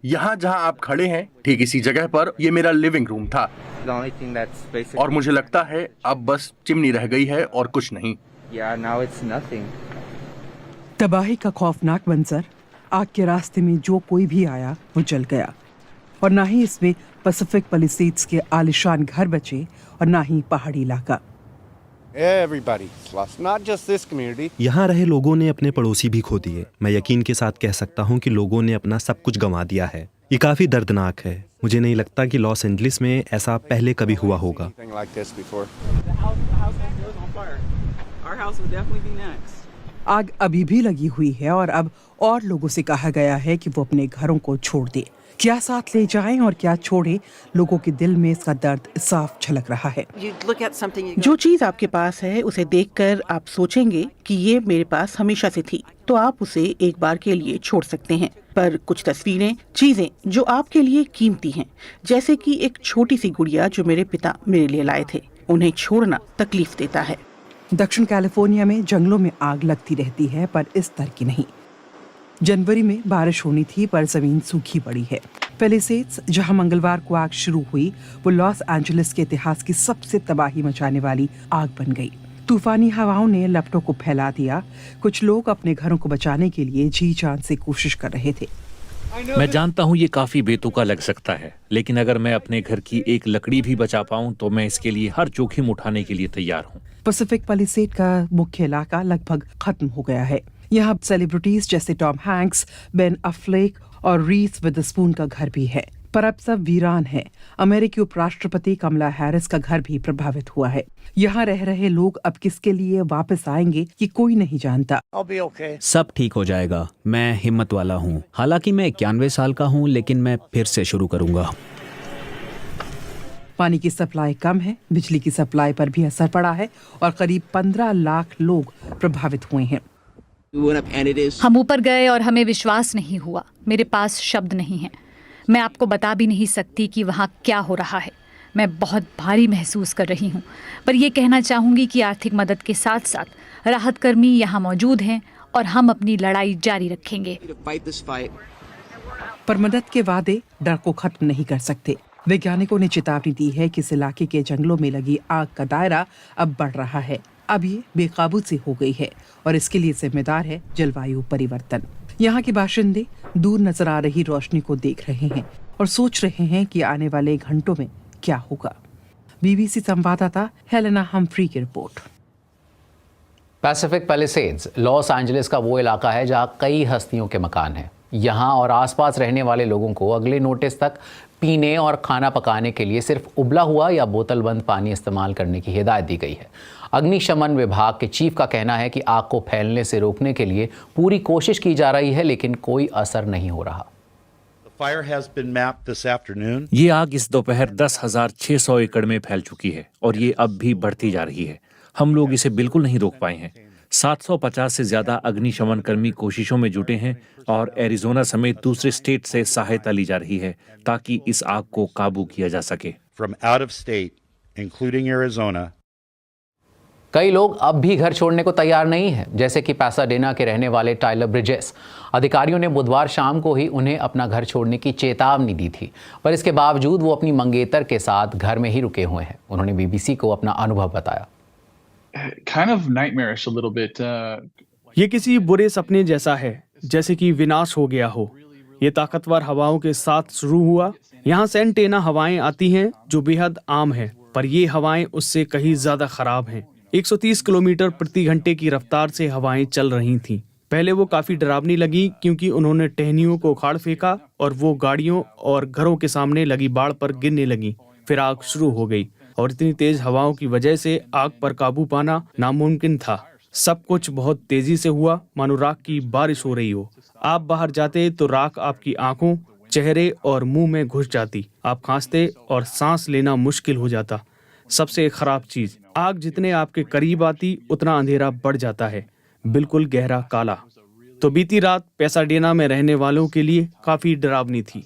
यहाँ जहाँ आप खड़े हैं ठीक इसी जगह पर ये मेरा लिविंग रूम था और मुझे लगता है अब बस चिमनी रह गई है और कुछ नहीं। तबाही का खौफनाक मंजर, आग के रास्ते में जो कोई भी आया वो जल गया और ना ही इसमें पैसिफिक पैलिसेड्स के आलिशान घर बचे और ना ही पहाड़ी इलाका। यहाँ रहे लोगों ने अपने पड़ोसी भी खो दिए। मैं यकीन के साथ कह सकता हूँ कि लोगों ने अपना सब कुछ गंवा दिया है। ये काफी दर्दनाक है। मुझे नहीं लगता कि लॉस एंजलिस में ऐसा पहले कभी हुआ होगा। आग अभी भी लगी हुई है और अब और लोगों से कहा गया है कि वो अपने घरों को छोड़ दें। क्या साथ ले जाएं और क्या छोड़ें, लोगों के दिल में इसका दर्द साफ झलक रहा है। जो चीज आपके पास है उसे देखकर आप सोचेंगे कि ये मेरे पास हमेशा से थी, तो आप उसे एक बार के लिए छोड़ सकते हैं। पर कुछ तस्वीरें, चीजें जो आपके लिए कीमती हैं, जैसे कि एक छोटी सी गुड़िया जो मेरे पिता मेरे लिए लाए थे, उन्हें छोड़ना तकलीफ देता है। दक्षिण कैलिफोर्निया में जंगलों में आग लगती रहती है, पर इस तरह की नहीं। जनवरी में बारिश होनी थी पर जमीन सूखी पड़ी है। पैलिसेड्स जहां मंगलवार को आग शुरू हुई, वो लॉस एंजलिस के इतिहास की सबसे तबाही मचाने वाली आग बन गई। तूफानी हवाओं ने लपटों को फैला दिया। कुछ लोग अपने घरों को बचाने के लिए जी जान से कोशिश कर रहे थे। मैं जानता हूँ ये काफी बेतुका लग सकता है, लेकिन अगर मैं अपने घर की एक लकड़ी भी बचा पाऊँ तो मैं इसके लिए हर जोखिम उठाने के लिए तैयार हूँ। पैसिफिक पैलिसेड का मुख्य इलाका लगभग खत्म हो गया है। यहाँ सेलिब्रिटीज जैसे टॉम हैंक्स, बेन अफ्लेक और रीस विदरस्पून का घर भी है, पर अब सब वीरान है। अमेरिकी उपराष्ट्रपति कमला हैरिस का घर भी प्रभावित हुआ है। यहाँ रह रहे लोग अब किसके लिए वापस आएंगे कि कोई नहीं जानता। सब ठीक हो जाएगा, मैं हिम्मत वाला हूँ। हालांकि मैं 91 साल का हूँ, लेकिन मैं फिर से शुरू करूँगा। पानी की सप्लाई कम है, बिजली की सप्लाई पर भी असर पड़ा है और करीब 15 लाख लोग प्रभावित हुए हैं। हम ऊपर गए और हमें विश्वास नहीं हुआ। मेरे पास शब्द नहीं हैं। मैं आपको बता भी नहीं सकती कि वहाँ क्या हो रहा है। मैं बहुत भारी महसूस कर रही हूँ, पर यह कहना चाहूँगी कि आर्थिक मदद के साथ साथ राहत कर्मी यहाँ मौजूद हैं और हम अपनी लड़ाई जारी रखेंगे। पर मदद के वादे डर को खत्म नहीं कर सकते। वैज्ञानिकों ने चेतावनी दी है कि इस इलाके के जंगलों में लगी आग का दायरा अब बढ़ रहा है। अब ये बेकाबू से हो गई है और इसके लिए जिम्मेदार है जलवायु परिवर्तन। यहाँ के बाशिंदे दूर नजर आ रही रोशनी को देख रहे हैं और सोच रहे हैं कि आने वाले घंटों में क्या होगा। बीबीसी संवाददाता हेलेना हम्फ्री की report. Pacific Palisades Los Angeles का वो इलाका है जहाँ कई हस्तियों के मकान हैं। यहाँ और आसपास रहने वाले लोगों को अगले नोटिस तक पीने और खाना पकाने के लिए सिर्फ उबला हुआ या बोतलबंद पानी इस्तेमाल करने की हिदायत दी गई है। अग्निशमन विभाग के चीफ का कहना है कि आग को फैलने से रोकने के लिए पूरी कोशिश की जा रही है, लेकिन कोई असर नहीं हो रहा। ये आग इस दोपहर 10,600 एकड़ में फैल चुकी है और ये अब भी बढ़ती जा रही है। हम लोग इसे बिल्कुल नहीं रोक पाए हैं। 750 से ज्यादा अग्निशमन कर्मी कोशिशों में जुटे हैं और एरिजोना समेत दूसरे स्टेट से सहायता ली जा रही है ताकि इस आग को काबू किया जा सके। कई लोग अब भी घर छोड़ने को तैयार नहीं हैं, जैसे कि पैसाडेना के रहने वाले टाइलर ब्रिजेस। अधिकारियों ने बुधवार शाम को ही उन्हें अपना घर छोड़ने की चेतावनी दी थी, पर इसके बावजूद वो अपनी मंगेतर के साथ घर में ही रुके हुए हैं। उन्होंने बीबीसी को अपना अनुभव बताया। ये किसी बुरे सपने जैसा है, जैसे कि विनाश हो गया हो। ये ताकतवर हवाओं के साथ शुरू हुआ। यहाँ सेंटेना हवाएं आती हैं जो बेहद आम है, पर ये हवाएं उससे कहीं ज्यादा खराब हैं। 130 किलोमीटर प्रति घंटे की रफ्तार से हवाएं चल रही थीं। पहले वो काफी डरावनी लगी क्योंकि उन्होंने टहनियों को उखाड़ फेंका और वो गाड़ियों और घरों के सामने लगी बाड़ पर गिरने लगी। फिर आग शुरू हो गई और इतनी तेज हवाओं की वजह से आग पर काबू पाना नामुमकिन था। सब कुछ बहुत तेजी से हुआ, मानो राख की बारिश हो रही हो। आप बाहर जाते तो राख आपकी आंखों, चेहरे और मुंह में घुस जाती। आप खांसते और सांस लेना मुश्किल हो जाता। सबसे खराब चीज, आग जितने आपके करीब आती उतना अंधेरा बढ़ जाता है, बिल्कुल गहरा काला। तो बीती रात पैसाडेना में रहने वालों के लिए काफी डरावनी थी।